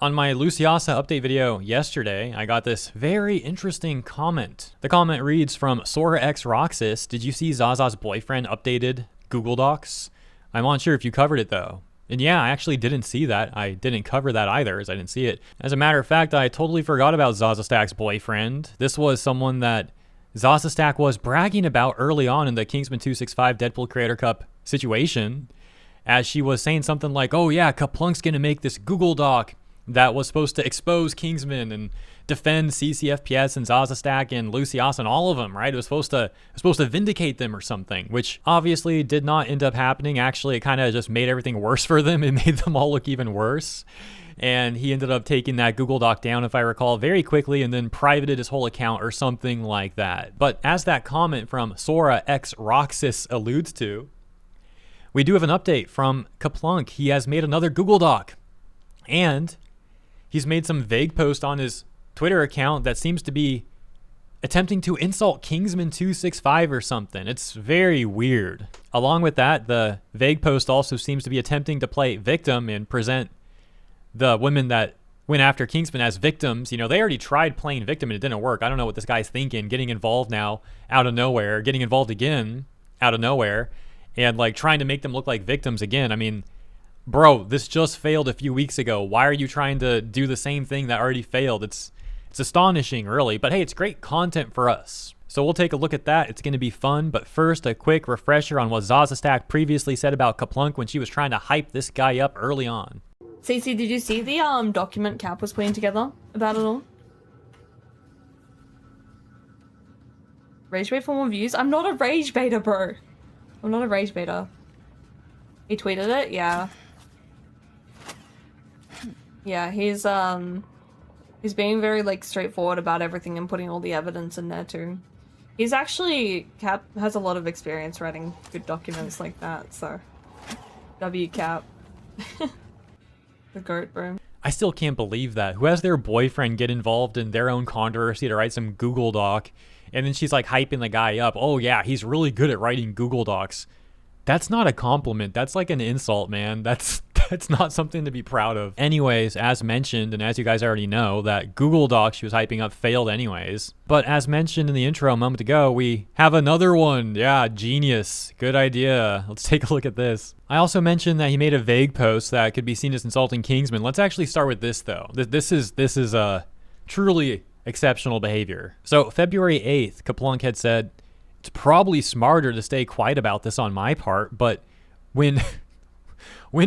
On my Luciasa update video yesterday, I got this very interesting comment. The comment reads from Sora X Roxas, did you see Zaza's boyfriend updated Google Docs? I'm not sure if you covered it though. And yeah, I actually didn't see that. I didn't cover that either, as I didn't see it. As a matter of fact, I totally forgot about Zazzastack's boyfriend. This was someone that Zazzastack was bragging about early on in the Kingsman265 Deadpool Creator Cup situation, as she was saying something like, oh yeah, Kaplunk's gonna make this Google Doc that was supposed to expose Kingsman and defend CCFPS and Zazzastack and Luciasa and all of them, right? It was supposed to vindicate them or something, which obviously did not end up happening. Actually, it kind of just made everything worse for them. It made them all look even worse. And he ended up taking that Google Doc down, if I recall, very quickly, and then privated his whole account or something like that. But as that comment from Sora X Roxas alludes to, we do have an update from Kaplunk. He has made another Google Doc, and he's made some vague post on his Twitter account that seems to be attempting to insult Kingsman265 or something. It's very weird. Along with that, the vague post also seems to be attempting to play victim and present the women that went after Kingsman as victims. You know, they already tried playing victim and it didn't work. I don't know what this guy's thinking, getting involved now out of nowhere, getting involved again out of nowhere, and like trying to make them look like victims again. I mean, bro, this just failed a few weeks ago. Why are you trying to do the same thing that already failed? It's astonishing, really. But hey, it's great content for us. So we'll take a look at that. It's going to be fun. But first, a quick refresher on what Zazzastack previously said about Kaplunk when she was trying to hype this guy up early on. Cece, did you see the document Cap was putting together about it all? Rage bait for more views? I'm not a rage baiter, bro. I'm not a rage baiter. He tweeted it? Yeah. Yeah, he's being very, like, straightforward about everything and putting all the evidence in there, too. He's actually, Cap has a lot of experience writing good documents like that, so. W Cap. The goat, bro. I still can't believe that. Who has their boyfriend get involved in their own controversy to write some Google Doc, and then she's, like, hyping the guy up. Oh, yeah, he's really good at writing Google Docs. That's not a compliment. That's like an insult, man. That's not something to be proud of. Anyways, as mentioned, and as you guys already know, that Google Doc she was hyping up failed anyways. But as mentioned in the intro a moment ago, we have another one. Yeah, genius. Good idea. Let's take a look at this. I also mentioned that he made a vague post that could be seen as insulting Kingsman. Let's actually start with this, though. This is truly exceptional behavior. So February 8th, Kaplunk had said, it's probably smarter to stay quiet about this on my part, but when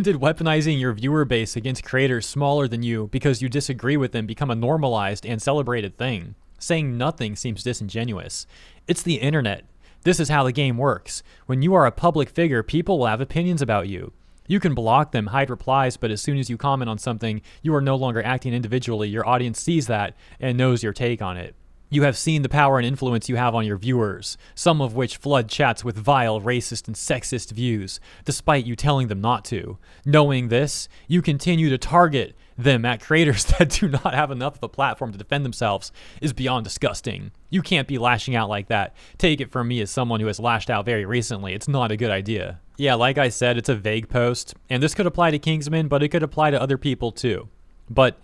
did weaponizing your viewer base against creators smaller than you because you disagree with them become a normalized and celebrated thing? Saying nothing seems disingenuous. It's the internet. This is how the game works. When you are a public figure, people will have opinions about you. You can block them, hide replies, but as soon as you comment on something, you are no longer acting individually. Your audience sees that and knows your take on it. You have seen the power and influence you have on your viewers, some of which flood chats with vile, racist, and sexist views, despite you telling them not to. Knowing this, you continue to target them at creators that do not have enough of a platform to defend themselves is beyond disgusting. You can't be lashing out like that. Take it from me as someone who has lashed out very recently. It's not a good idea. Yeah, like I said, it's a vague post, and this could apply to Kingsman, but it could apply to other people too. But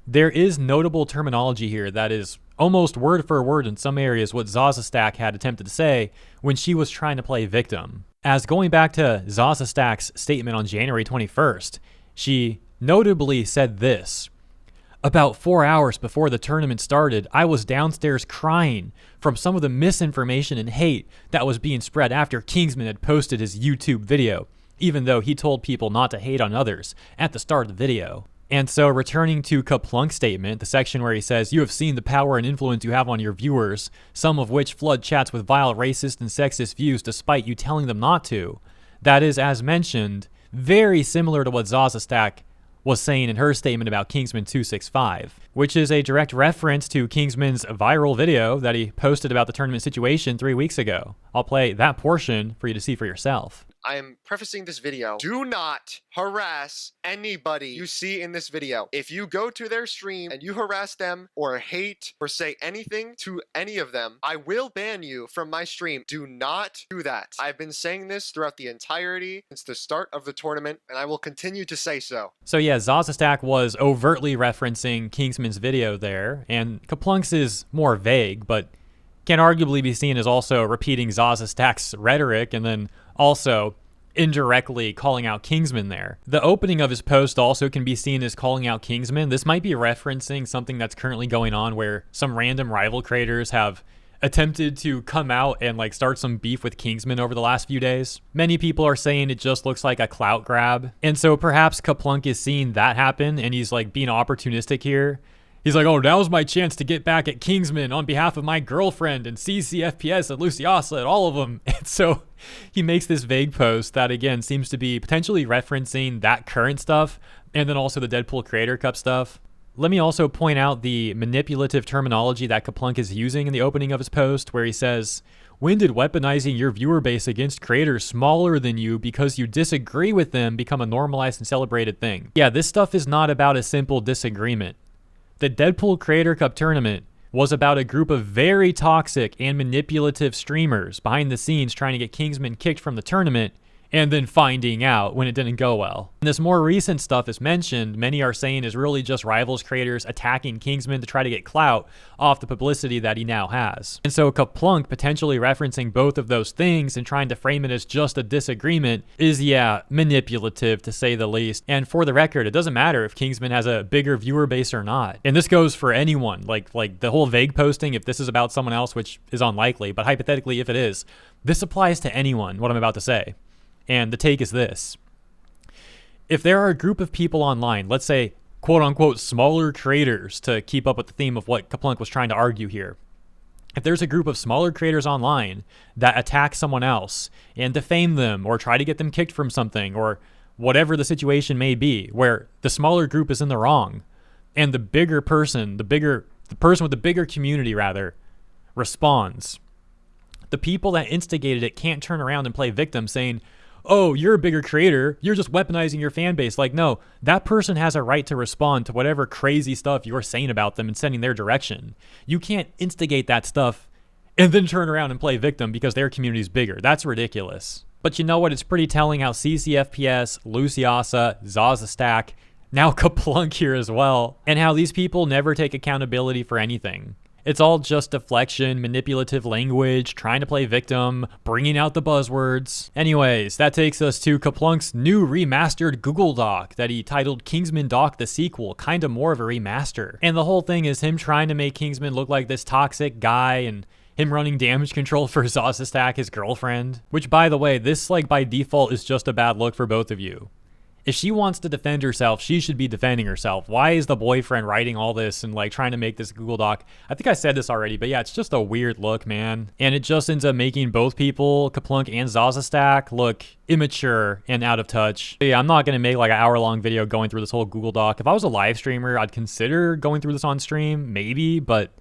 there is notable terminology here that is almost word for word in some areas what Zazzastack had attempted to say when she was trying to play victim. As going back to Zazzastack's statement on January 21st, she notably said this: about 4 hours before the tournament started, I was downstairs crying from some of the misinformation and hate that was being spread after Kingsman had posted his YouTube video, even though he told people not to hate on others at the start of the video. And so returning to Kaplunk's statement, the section where he says, you have seen the power and influence you have on your viewers, some of which flood chats with vile, racist, and sexist views despite you telling them not to. That is, as mentioned, very similar to what Zazzastack was saying in her statement about Kingsman265, which is a direct reference to Kingsman's viral video that he posted about the tournament situation 3 weeks ago. I'll play that portion for you to see for yourself. I am prefacing this video. Do not harass anybody you see in this video. If you go to their stream and you harass them or hate or say anything to any of them, I will ban you from my stream. Do not do that. I've been saying this throughout the entirety since the start of the tournament, and I will continue to say so. So yeah, Zazzastack was overtly referencing Kingsman's video there, and Kaplunk's is more vague, but can arguably be seen as also repeating Zazzastack's rhetoric and then also indirectly calling out Kingsman there. The opening of his post also can be seen as calling out Kingsman. This might be referencing something that's currently going on where some random rival creators have attempted to come out and like start some beef with Kingsman over the last few days. Many people are saying it just looks like a clout grab. And so perhaps Kaplunk is seeing that happen and he's like being opportunistic here. He's like, oh, now's my chance to get back at Kingsman on behalf of my girlfriend and CCFPS and Luciasa and all of them. And so he makes this vague post that, again, seems to be potentially referencing that current stuff and then also the Deadpool Creator Cup stuff. Let me also point out the manipulative terminology that Kaplunk is using in the opening of his post, where he says, when did weaponizing your viewer base against creators smaller than you because you disagree with them become a normalized and celebrated thing? Yeah, this stuff is not about a simple disagreement. The Deadpool Creator Cup Tournament was about a group of very toxic and manipulative streamers behind the scenes trying to get Kingsman kicked from the tournament and then finding out when it didn't go well. And this more recent stuff is mentioned, many are saying is really just rivals creators attacking Kingsman to try to get clout off the publicity that he now has. And so Kaplunk potentially referencing both of those things and trying to frame it as just a disagreement is, yeah, manipulative to say the least. And for the record, it doesn't matter if Kingsman has a bigger viewer base or not. And this goes for anyone, like the whole vague posting, if this is about someone else, which is unlikely, but hypothetically if it is, this applies to anyone, what I'm about to say. And the take is this. If there are a group of people online, let's say, quote unquote, smaller creators, to keep up with the theme of what Kaplunk was trying to argue here. If there's a group of smaller creators online that attack someone else and defame them or try to get them kicked from something or whatever the situation may be, where the smaller group is in the wrong and the bigger person, the person with the bigger community rather, responds, the people that instigated it can't turn around and play victim saying, oh, you're a bigger creator, you're just weaponizing your fan base. Like, no, that person has a right to respond to whatever crazy stuff you're saying about them and sending their direction. You can't instigate that stuff and then turn around and play victim because their community is bigger. That's ridiculous. But you know what? It's pretty telling how CCFPS, Luciasa, Zazzastack, now Kaplunk here as well, and how these people never take accountability for anything. It's all just deflection, manipulative language, trying to play victim, bringing out the buzzwords. Anyways, that takes us to Kaplunk's new remastered Google Doc that he titled Kingsman Doc the Sequel, kind of more of a remaster. And the whole thing is him trying to make Kingsman look like this toxic guy and him running damage control for Zazzastack, his girlfriend. Which, by the way, this like by default is just a bad look for both of you. If she wants to defend herself, she should be defending herself. Why is the boyfriend writing all this and like trying to make this Google Doc? I think I said this already, but yeah, it's just a weird look, man. And it just ends up making both people, Kaplunk and Zazzastack, look immature and out of touch. But yeah, I'm not going to make like an hour-long video going through this whole Google Doc. If I was a live streamer, I'd consider going through this on stream, maybe, but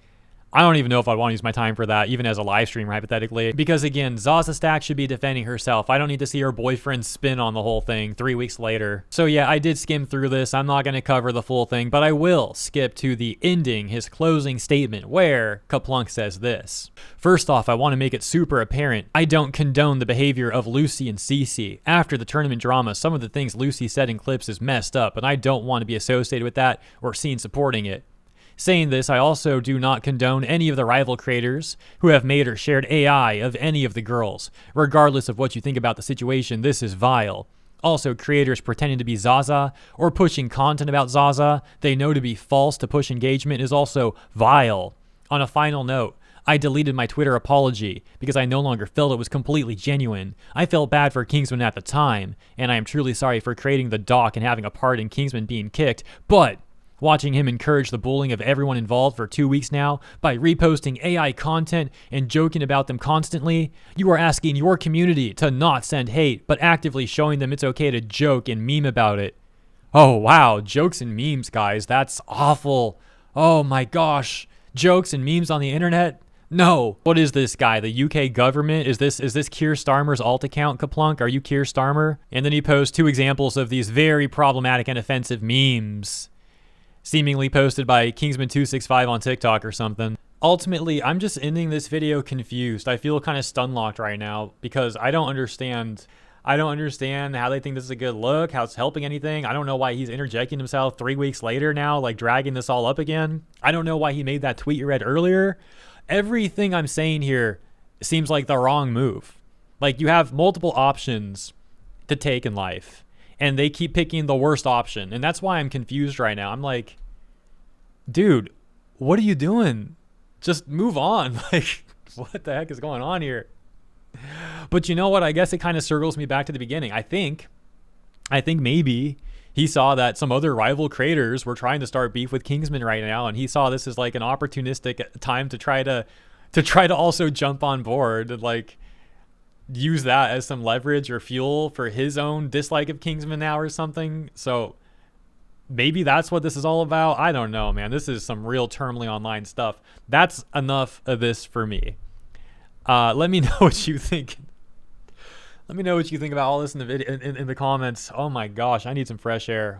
I don't even know if I'd want to use my time for that, even as a live streamer, hypothetically. Because again, Zazzastack should be defending herself. I don't need to see her boyfriend spin on the whole thing 3 weeks later. So yeah, I did skim through this. I'm not going to cover the full thing, but I will skip to the ending, his closing statement, where Kaplunk says this. First off, I want to make it super apparent. I don't condone the behavior of Lucy and Cece. After the tournament drama, some of the things Lucy said in clips is messed up, and I don't want to be associated with that or seen supporting it. Saying this, I also do not condone any of the rival creators who have made or shared AI of any of the girls. Regardless of what you think about the situation, this is vile. Also, creators pretending to be Zaza or pushing content about Zaza they know to be false to push engagement is also vile. On a final note, I deleted my Twitter apology because I no longer felt it was completely genuine. I felt bad for Kingsman at the time, and I am truly sorry for creating the doc and having a part in Kingsman being kicked, but watching him encourage the bullying of everyone involved for 2 weeks now by reposting AI content and joking about them constantly, you are asking your community to not send hate, but actively showing them it's okay to joke and meme about it. Oh wow, jokes and memes, guys, that's awful. Oh my gosh, jokes and memes on the internet? No. What is this guy? The UK government? Is this Keir Starmer's alt account, Kaplunk? Are you Keir Starmer? And then he posts 2 examples of these very problematic and offensive memes, seemingly posted by Kingsman265 on TikTok or something. Ultimately, I'm just ending this video confused. I feel kind of stun-locked right now because I don't understand how they think this is a good look, how it's helping anything. I don't know why he's interjecting himself 3 weeks later now, like dragging this all up again. I don't know why he made that tweet you read earlier. Everything I'm saying here seems like the wrong move. Like, you have multiple options to take in life, and they keep picking the worst option. And that's why I'm confused right now. I'm like, dude, what are you doing? Just move on. Like, what the heck is going on here? But you know what? I guess it kind of circles me back to the beginning. I think maybe he saw that some other rival creators were trying to start beef with Kingsman right now, and he saw this as like an opportunistic time to try to also jump on board and like use that as some leverage or fuel for his own dislike of Kingsman now or something. So maybe that's what this is all about. I don't know, man. This is some real Termly Online stuff. That's enough of this for me. Let me know what you think. Let me know what you think about all this in the video in the comments. Oh my gosh, I need some fresh air.